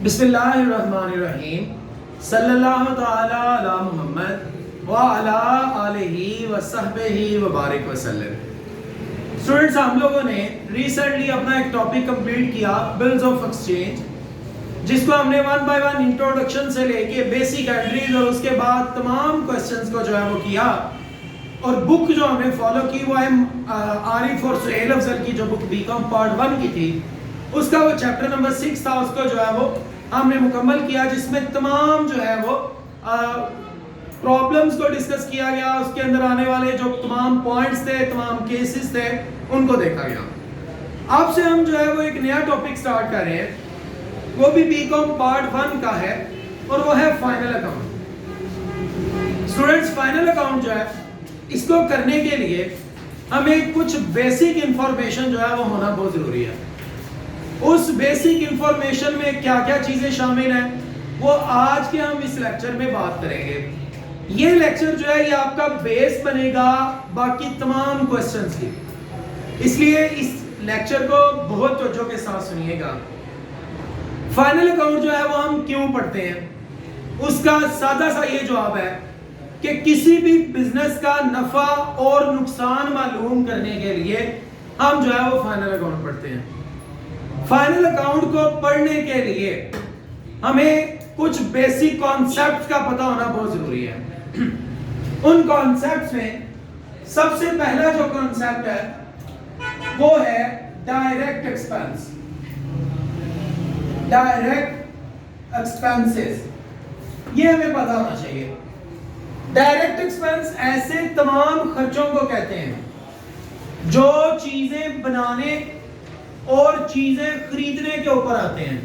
بسم اللہ الرحمن الرحیم صلی اللہ تعالی علی محمد وعلی آلہ وصحبہ وبارک وسلم۔ اسٹوڈنٹس، ہم لوگوں نے ریسنٹلی اپنا ایک ٹاپک کمپلیٹ کیا بلز آف ایکسچینج، جس کو ہم نے ون بائی ون انٹروڈکشن سے لے کے بیسک انٹریز اور اس کے بعد تمام کوسچنز کو جو ہے وہ کیا، اور بک جو ہم نے فالو کی وہ ہے عارف اور سہیل افضل کی جو بک بی کام پارٹ 1 کی تھی، اس کا وہ چیپٹر نمبر 6 تھا، اس کو جو ہے وہ ہم نے مکمل کیا، جس میں تمام جو ہے وہ پرابلمز کو ڈسکس کیا گیا، اس کے اندر آنے والے جو تمام پوائنٹس تھے، تمام کیسز تھے، ان کو دیکھا گیا۔ آپ سے ہم جو ہے وہ ایک نیا ٹاپک سٹارٹ کر رہے ہیں، وہ بھی بی کام پارٹ 1 کا ہے، اور وہ ہے final account. Students, final account جو ہے اس کو کرنے کے لیے ہمیں کچھ بیسک انفارمیشن جو ہے وہ ہونا بہت ضروری ہے۔ اس بیسک انفارمیشن میں کیا کیا چیزیں شامل ہیں وہ آج کے ہم اس لیکچر میں بات کریں گے۔ یہ لیکچر جو ہے یہ آپ کا بیس بنے گا باقی تمام کوسچنز کی، اس لیے اس لیکچر کو بہت توجہ کے ساتھ سنیے گا۔ فائنل اکاؤنٹ جو ہے وہ ہم کیوں پڑھتے ہیں، اس کا سادہ سا یہ جواب ہے کہ کسی بھی بزنس کا نفع اور نقصان معلوم کرنے کے لیے ہم جو ہے وہ فائنل اکاؤنٹ پڑھتے ہیں۔ فائنل اکاؤنٹ کو پڑھنے کے لیے ہمیں کچھ بیسک کانسیپٹ کا پتہ ہونا بہت ضروری ہے۔ ان کانسیپٹس میں سب سے پہلا جو کانسیپٹ ہے وہ ہے ڈائریکٹ ایکسپینس، ڈائریکٹ ایکسپینسز۔ یہ ہمیں پتہ ہونا چاہیے۔ ڈائریکٹ ایکسپینس ایسے تمام خرچوں کو کہتے ہیں جو چیزیں بنانے اور چیزیں خریدنے کے اوپر آتے ہیں۔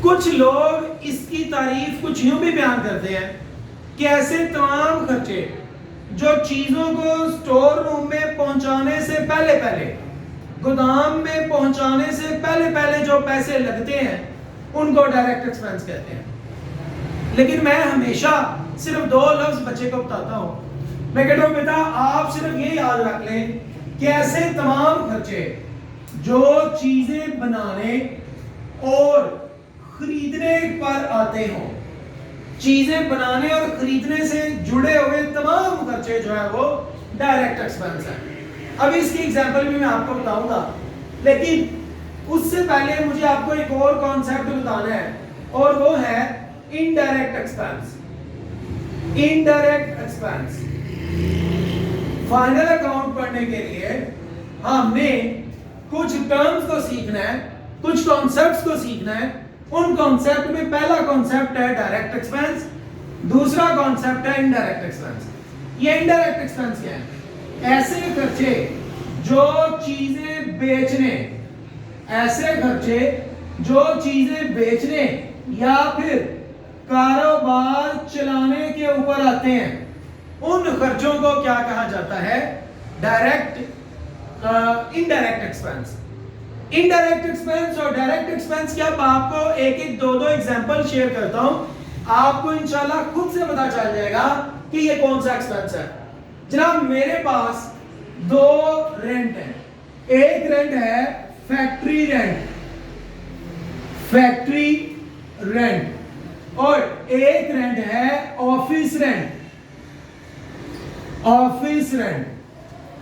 کچھ لوگ اس کی تعریف کچھ یوں بھی بیان کرتے ہیں کہ ایسے تمام خرچے جو چیزوں کو سٹور روم میں پہنچانے سے پہلے گودام میں پہنچانے سے پہلے جو پیسے لگتے ہیں ان کو ڈائریکٹ ایکسپینس کہتے ہیں۔ لیکن میں ہمیشہ صرف 2 لفظ بچے کو بتاتا ہوں، میں کہتا ہوں بیٹا آپ صرف یہ یاد رکھ لیں کہ ایسے تمام خرچے جو چیزیں بنانے اور خریدنے پر آتے ہوں، چیزیں بنانے اور خریدنے سے جڑے ہوئے تمام خرچے جو ہے وہ ڈائریکٹ ایکسپینس ہیں۔ اب اس کی ایگزامپل بھی میں آپ کو بتاؤں گا، لیکن اس سے پہلے مجھے آپ کو ایک اور کانسیپٹ بتانا ہے، اور وہ ہے indirect expense. Indirect expense final account پڑھنے کے لیے ہم نے کچھ ٹرمز کو سیکھنا ہے، کچھ کانسیپٹس کو سیکھنا ہے۔ ان کانسیپٹ میں پہلا کانسیپٹ ہے ڈائریکٹ ایکسپینس، دوسرا کانسیپٹ ہے انڈائریکٹ ایکسپینس۔ یہ انڈائریکٹ ایکسپینس کیا ہے؟ ایسے خرچے جو چیزیں بیچنے، ایسے خرچے جو چیزیں بیچنے یا پھر کاروبار چلانے کے اوپر آتے ہیں، ان خرچوں کو کیا کہا جاتا ہے؟ Indirect expense. انڈائریکٹ ایکسپینس اور ڈائریکٹ ایکسپینس کی اب آپ کو ایک دو ایگزامپل شیئر کرتا ہوں، آپ کو انشاءاللہ خود سے پتا چل جائے گا کہ یہ کون سا ایکسپینس ہے۔ جناب میرے پاس 2 رینٹ ہیں، ایک رینٹ ہے فیکٹری رینٹ، فیکٹری رینٹ، اور ایک رینٹ ہے آفس رینٹ، آفس رینٹ۔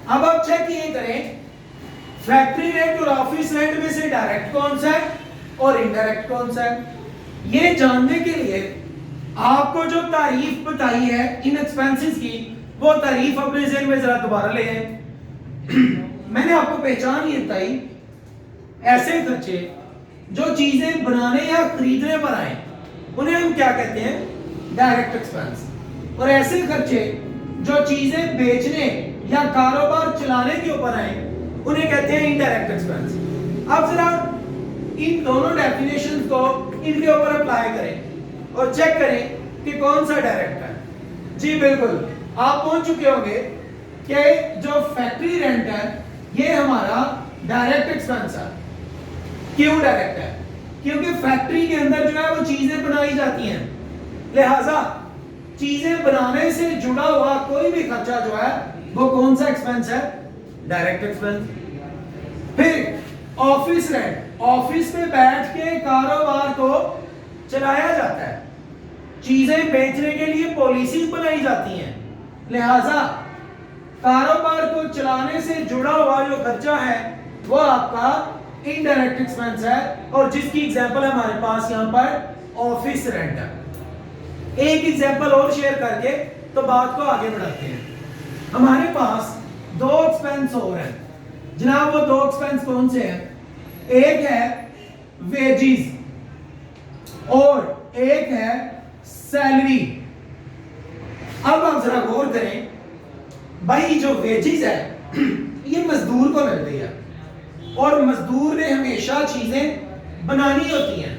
اب آپ چیک یہ کریں فیکٹری رینٹ اور آفس رینٹ میں سے ڈائریکٹ کون سا ہے اور انڈائریکٹ کون سا ہے۔ یہ جاننے کے لیے آپ کو جو تعریف بتائی ہے ان ایکسپینسز کی، وہ تعریف اپنے ذہن میں ذرا دوبارہ لے آئیں۔ میں نے آپ کو پہچان یہ بتائی، ایسے خرچے جو چیزیں بنانے یا خریدنے پر آئیں انہیں ہم کیا کہتے ہیں؟ Direct expense. اور ایسے خرچے جو چیزیں بیچنے یا کاروبار چلانے کے اوپر آئیں انہیں کہتے ہیں انڈائریکٹ ایکسپینس۔ اب ذرا ان دونوں ڈیفینیشنز کو ان کے اوپر اپلائی کریں اور چیک کریں کہ کون سا ڈائریکٹ ہے۔ جی بالکل، آپ پہنچ چکے ہوں گے کہ جو فیکٹری رینٹ ہے یہ ہمارا ڈائریکٹ ایکسپینس ہے۔ کیوں ڈائریکٹ ہے؟ کیونکہ فیکٹری کے اندر جو ہے وہ چیزیں بنائی جاتی ہیں، لہٰذا چیزیں بنانے سے جڑا ہوا کوئی بھی خرچہ جو ہے وہ کون سا ایکسپینس ہے؟ Direct expense. پھر آفس رینٹ، آفس میں بیٹھ کے کاروبار کو چلایا جاتا ہے. چیزیں بیچنے کے لیے پالیسیز بنائی جاتی ہیں. لہذا کاروبار کو چلانے سے جڑا ہوا جو خرچہ ہے وہ آپ کا انڈائریکٹ ایکسپنس ہے, اور جس کی ایگزامپل ہمارے پاس یہاں پر آفس رینٹ ہے. ایک ایگزامپل اور شیئر کر کے تو بات کو آگے بڑھاتے ہیں. ہمارے پاس دو ایکسپنس اور ہیں جناب. وہ دو ایکسپنس کون سے ہیں؟ ایک ہے ویجز اور ایک ہے سیلری. اب آپ ذرا غور کریں بھائی, جو ویجز ہے یہ مزدور کو ملتی ہے, اور مزدور نے ہمیشہ چیزیں بنانی ہوتی ہیں.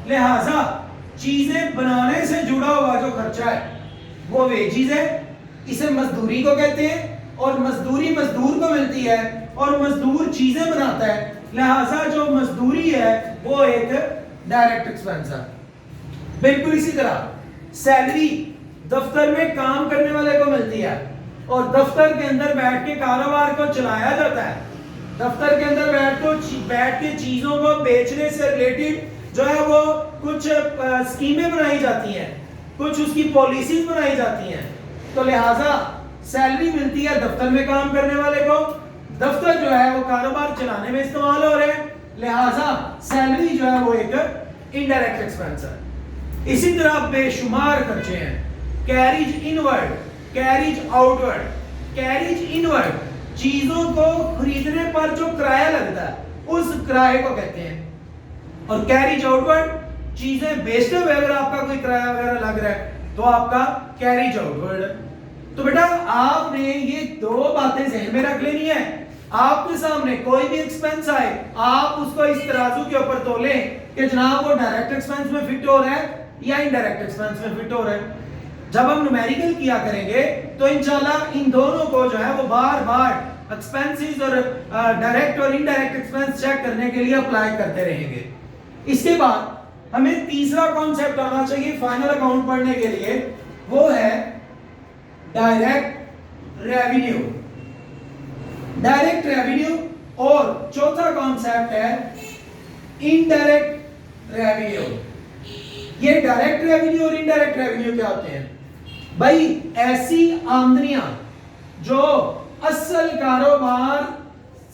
لہذا چیزیں بنانے سے جڑا ہوا جو خرچہ ہے وہ ویجز ہے, اسے مزدوری کو کہتے ہیں, اور مزدوری مزدور کو ملتی ہے اور مزدور چیزیں بناتا ہے. لہذا جو مزدوری ہے وہ ایک ڈائریکٹ ایکسپنس ہے. بالکل اسی طرح سیلری دفتر میں کام کرنے والے کو ملتی ہے, اور دفتر کے اندر بیٹھ کے کاروبار کو چلایا جاتا ہے. دفتر کے اندر بیٹھ کے چیزوں کو بیچنے سے ریلیٹڈ جو ہے وہ کچھ اسکیمیں بنائی جاتی ہیں, کچھ اس کی پالیسیز بنائی جاتی ہیں. تو لہٰذا سیلری ملتی ہے دفتر میں کام کرنے والے کو, دفتر جو ہے وہ کاروبار چلانے میں استعمال ہو رہے ہیں. لہٰذا سیلری جو ہے وہ ایک انڈائریکٹ ایکسپنس ہے. اسی طرح بے شمار خرچے ہیں. Carriage inward, carriage out word. Carriage inward چیزوں کو خریدنے پر جو کرایہ لگتا ہے اس کرائے کو کہتے ہیں, اور کیریج آؤٹ ورڈ چیزیں بیچتے ہوئے اگر آپ کا کوئی کرایہ وغیرہ لگ رہا ہے تو آپ کا کیریج آؤٹ ورڈ ہے. تو بیٹا آپ نے یہ دو باتیں ذہن میں رکھ لینی ہے. آپ کے سامنے کوئی بھی ایکسپنس آئے آپ اس کو اس ترازو کے اوپر تولیں کہ جناب وہ ڈائریکٹ ایکسپنس میں فٹ ہو رہا ہے یا انڈائریکٹ ایکسپنس میں فٹ ہو رہا ہے. جب ہم نومیریکل کیا کریں گے تو انشاءاللہ ان دونوں کو جو ہے وہ بار بار ایکسپنسز اور ڈائریکٹ اور انڈائریکٹ ایکسپنس چیک کرنے کے لیے اپلائی کرتے رہیں گے. اس کے بعد ہمیں تیسرا کانسیپٹ آنا چاہیے فائنل اکاؤنٹ پڑھنے کے لیے, وہ ہے ڈائریکٹ ریونیو. ڈائریکٹ ریونیو, اور چوتھا کانسیپٹ ہے انڈائریکٹ ریونیو. یہ ڈائریکٹ ریونیو اور انڈائریکٹ ریونیو کیا ہوتے ہیں بھائی؟ ایسی آمدنیاں جو اصل کاروبار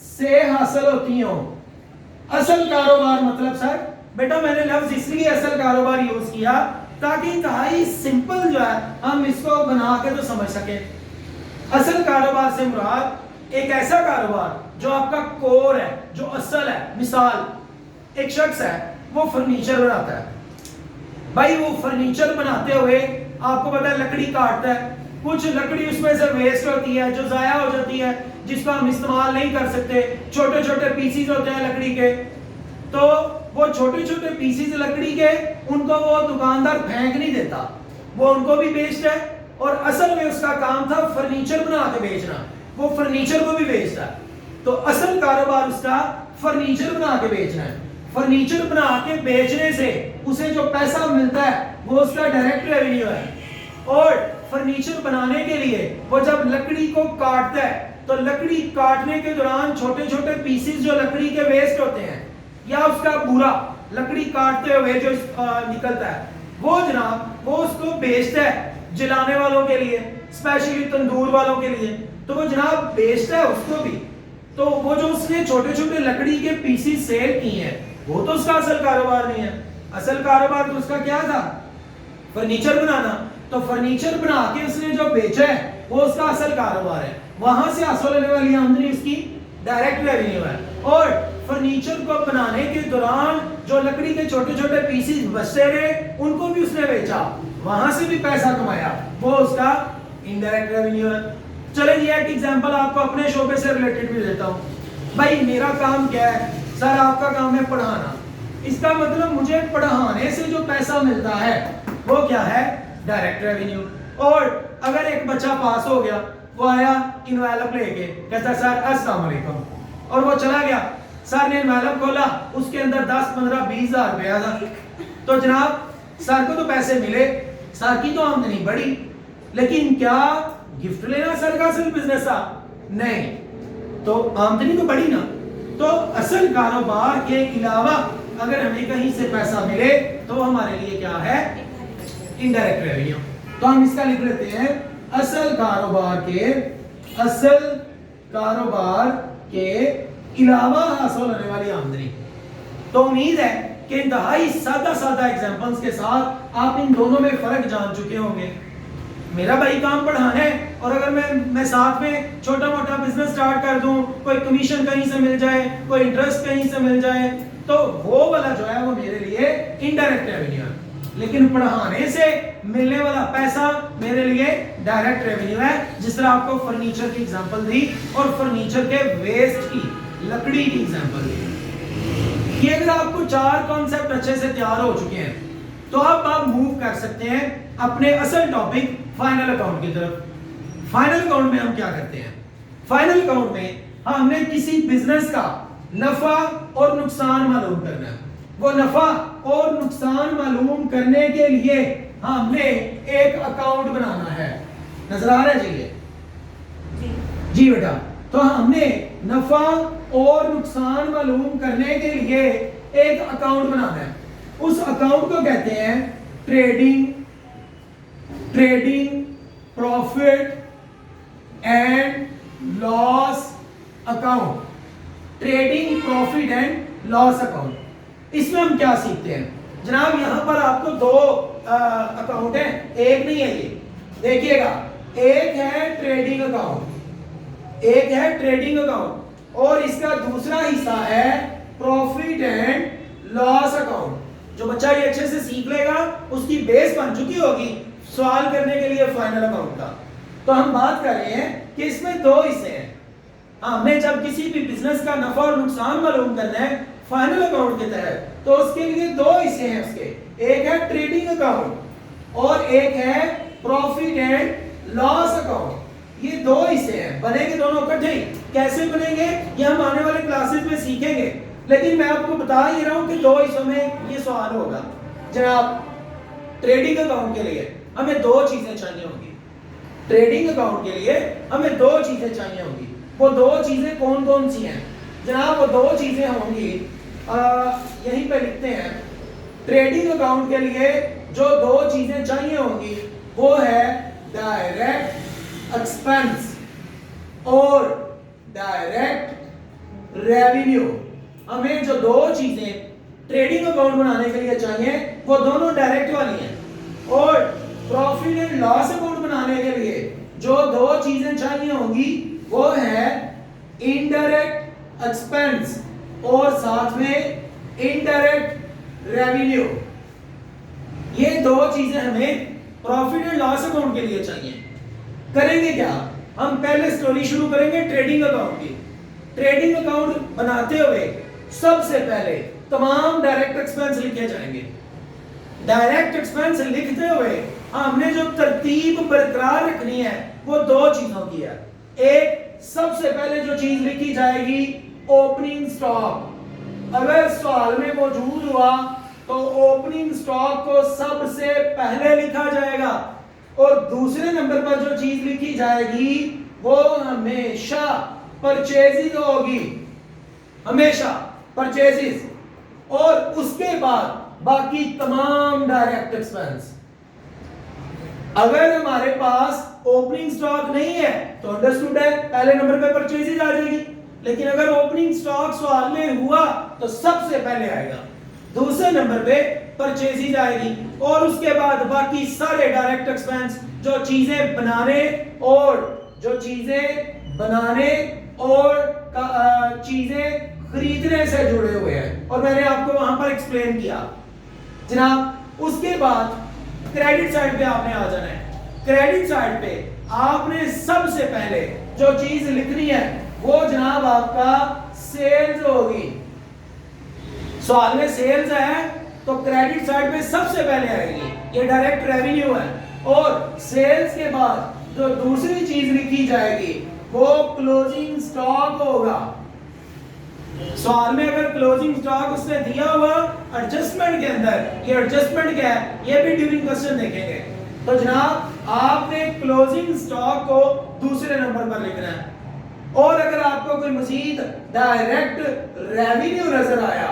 سے حاصل ہوتی ہوں. اصل کاروبار مطلب سر بیٹا میں نے لفظ اس لیے اصل کاروبار یوز کیا تاکہ انتہائی سمپل جو ہے ہم اس کو بنا کے تو سمجھ سکیں. اصل کاروبار سے مراد ایک ایسا کاروبار جو آپ کا کور ہے, جو اصل ہے. مثال ایک شخص ہے وہ فرنیچر بناتا ہے بھائی. وہ فرنیچر بناتے ہوئے آپ کو پتا ہے لکڑی کاٹتا ہے, کچھ لکڑی اس میں سے ویسٹ ہوتی ہے جو ضائع ہو جاتی ہے, جس کو ہم استعمال نہیں کر سکتے. چھوٹے چھوٹے پیسز ہوتے ہیں لکڑی کے, تو وہ چھوٹے چھوٹے پیسز لکڑی کے ان کو وہ دکاندار پھینک نہیں دیتا, وہ ان کو بھی بیچتا ہے, اور اصل میں اس کا کام تھا فرنیچر بنا کے بیچنا, وہ فرنیچر کو بھی بیچتا ہے. تو اصل کاروبار اس کا فرنیچر بنا کے بیچنا ہے. فرنیچر بنا کے بیچنے سے اسے جو پیسہ ملتا ہے وہ اس کا ڈائریکٹ ریونیو ہے. اور فرنیچر بنانے کے لیے وہ جب لکڑی کو کاٹتا ہے تو لکڑی کاٹنے کے دوران چھوٹے چھوٹے پیسز جو لکڑی کے ویسٹ ہوتے ہیں یا اس کا بورا لکڑی کاٹتے ہوئے جو نکلتا ہے وہ جناب وہ اس کو بیچتا ہے جلانے والوں کے لیے, اسپیشلی تندور والوں کے لیے. تو وہ جناب بیچتا ہے اس کو بھی. تو وہ جو اس نے چھوٹے چھوٹے لکڑی کے پیسز سیل کی ہیں وہ تو اس کا اصل کاروبار نہیں ہے. اصل کاروبار تو اس کا کیا تھا؟ فرنیچر بنانا. تو فرنیچر بنا کے اس نے جو بیچا ہے وہ اس کا اصل کاروبار ہے. وہاں سے حاصل ہونے والی آمدنی اس کی ڈائریکٹ ریونیو ہے. اور فرنیچر کو بنانے کے دوران جو لکڑی کے چھوٹے چھوٹے پیسز بچتے رہے ان کو بھی اس نے بیچا, وہاں سے بھی پیسہ کمایا, وہ اس کا انڈائریکٹ ریونیو ہے. چلیں یہ ایک ایگزامپل آپ کو اپنے شعبے سے ریلیٹڈ بھی دیتا ہوں. بھائی میرا کام کیا ہے سر؟ آپ کا کام ہے پڑھانا. اس کا مطلب مجھے پڑھانے سے جو پیسہ ملتا ہے وہ کیا ہے؟ Direct revenue. اور اگر ایک بچہ پاس ہو گیا, وہ آیا انویلپ لے کے کہتا سر السلام علیکم, اور وہ چلا گیا. سر نے انویلپ کھولا, اس کے اندر 10 15 20 ہزار روپیہ تھا. تو جناب سر کو تو پیسے ملے, سر کی تو آمدنی بڑی, لیکن کیا گفٹ لینا سر کا اصل بزنس تھا؟ نہیں. تو آمدنی تو بڑی نا. تو اصل کاروبار کے علاوہ اگر ہمیں کہیں سے پیسہ ملے تو ہمارے لیے کیا ہے؟ Indirect revenue. تو ہم اس کا لکھ لیتے ہیں اصل کاروبار کے علاوہ حاصل ہونے والی آمدنی. تو امید ہے کہ انتہائی سادہ ایگزامپلز کے ساتھ آپ ان دونوں میں فرق جان چکے ہوں گے. میرا بھائی کام پڑھانا ہے اور اگر میں ساتھ میں چھوٹا موٹا بزنس سٹارٹ کر دوں, کوئی کمیشن کہیں سے مل جائے, کوئی انٹرسٹ کہیں سے مل جائے, تو وہ والا جو ہے وہ میرے لیے انڈائریکٹ ریونیو ہے. لیکن پڑھانے سے ملنے والا پیسہ میرے لیے ڈائریکٹ ریونیو ہے. جس طرح آپ کو فرنیچر کی ایگزامپل دی اور فرنیچر کے ویسٹ کی, لکڑی کی ایگزامپل دی. یہ اگر آپ کو 4 کانسیپٹ اچھے سے تیار ہو چکے ہیں تو اب آپ موو کر سکتے ہیں اپنے اصل ٹاپک فائنل اکاؤنٹ کی طرف. فائنل اکاؤنٹ میں ہم کیا کرتے ہیں؟ فائنل اکاؤنٹ میں ہم نے کسی بزنس کا نفع اور نقصان معلوم کرنا ہے. وہ نفع اور نقصان معلوم کرنے کے لیے ہم نے ایک اکاؤنٹ بنانا ہے. نظر آ رہا ہے جی؟ جی بیٹا. تو ہم نے نفع اور نقصان معلوم کرنے کے لیے ایک اکاؤنٹ بنانا ہے. اس اکاؤنٹ کو کہتے ہیں trading profit and loss account. Trading profit and loss account. اس میں ہم کیا سیکھتے ہیں جناب؟ یہاں پر آپ کو 2 اکاؤنٹ ہیں, ایک نہیں ہے. یہ دیکھیے گا, ایک ہے ٹریڈنگ اکاؤنٹ اور اس کا دوسرا حصہ ہے پروفٹ اینڈ لاس اکاؤنٹ. جو بچہ یہ اچھے سے سیکھ لے گا اس کی بیس بن چکی ہوگی سوال کرنے کے لیے فائنل اکاؤنٹ کا. تو ہم بات کر رہے ہیں کہ اس میں 2 حصے ہیں. ہم نے جب کسی بھی بزنس کا نفع اور نقصان معلوم کرنا ہے فائنل اکاؤنٹ کے تحت, تو اس کے لیے 2 حصے ہیں اس کے. ایک ہے ٹریڈنگ اکاؤنٹ اور ایک ہے پروفٹ اینڈ لاس اکاؤنٹ. یہ 2 حصے ہیں, بنے گے دونوں اکٹھے ہی. کیسے بنیں گے یہ ہم آنے والے کلاسز میں سیکھیں گے, لیکن میں آپ کو بتا ہی رہا ہوں کہ 2 حصوں میں یہ سوال ہوگا. جناب ٹریڈنگ اکاؤنٹ کے لیے ہمیں 2 چیزیں چاہیے ہوں گی. ٹریڈنگ اکاؤنٹ کے لیے ہمیں 2 چیزیں چاہیے ہوں گی. وہ 2 چیزیں کون سی ہیں جناب؟ وہ 2 چیزیں ہوں گی, یہیں پہ لکھتے ہیں. ٹریڈنگ اکاؤنٹ کے لیے جو 2 چیزیں چاہیے ہوں گی وہ ہے ڈائریکٹ ایکسپنس اور ڈائریکٹ ریونیو. ہمیں جو 2 چیزیں ٹریڈنگ اکاؤنٹ بنانے کے لیے چاہیے وہ دونوں ڈائریکٹ والی ہیں. اور پروفٹ اینڈ لاس اکاؤنٹ بنانے کے لیے جو 2 چیزیں چاہیے ہوں گی وہ ہے انڈائریکٹ ایکسپنس اور ساتھ میں انڈائریکٹ ریونیو. یہ 2 چیزیں ہمیں پروفٹ اینڈ لاس اکاؤنٹ کے لیے چاہیے. کریں گے کیا؟ ہم پہلے سٹوری شروع کریں گے ٹریڈنگ اکاؤنٹ کی. ٹریڈنگ اکاؤنٹ بناتے ہوئے سب سے پہلے تمام ڈائریکٹ ایکسپنس لکھے جائیں گے. ڈائریکٹ ایکسپنس لکھتے ہوئے ہم نے جو ترتیب برقرار رکھنی ہے وہ 2 چیزوں کی ہے. ایک سب سے پہلے جو چیز لکھی جائے گی اوپننگ سٹاک. اگر سوال میں موجود ہوا تو اوپننگ سٹاک کو سب سے پہلے لکھا جائے گا. اور دوسرے نمبر پر جو چیز لکھی جائے گی وہ ہمیشہ پرچیزز ہوگی, ہمیشہ پرچیزز. اور اس کے بعد باقی تمام ڈائریکٹ ایکسپنس. اگر ہمارے پاس اوپننگ سٹاک نہیں ہے تو انڈرسٹوڈ ہے, پہلے نمبر پہ پرچیزز آ جائے گی. لیکن اگر اوپننگ سٹاک سوال میں ہوا تو سب سے پہلے آئے گا, دوسرے نمبر پہ پرچیزز آئے گی. اور اس کے بعد باقی سارے ڈائریکٹ ایکسپنس جو چیزیں بنانے اور چیزیں خریدنے سے جڑے ہوئے ہیں. اور میں نے آپ کو وہاں پر ایکسپلین کیا جناب. اس کے بعد کریڈٹ سائڈ پہ آپ نے آ جانا ہے. کریڈٹ سائڈ پہ آپ نے سب سے پہلے جو چیز لکھنی ہے وہ جناب آپ کا سیلز ہوگی. سوال میں سیلز ہے تو کریڈٹ سائڈ پہ سب سے پہلے آئے گی, یہ ڈائریکٹ ریونیو ہے. اور سیلز کے بعد جو دوسری چیز لکھی جائے گی وہ کلوزنگ سٹاک ہوگا. سوال میں اگر کلوزنگ سٹاک اس نے دیا ہوا ایڈجسٹمنٹ کے اندر, یہ ایڈجسٹمنٹ کیا ہے یہ بھی ڈیورنگ کوسچن دیکھیں گے. تو جناب آپ نے کلوزنگ سٹاک کو دوسرے نمبر پر لکھنا ہے. اور اگر آپ کو کوئی مزید ڈائریکٹ ریونیو نظر آیا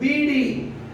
BD।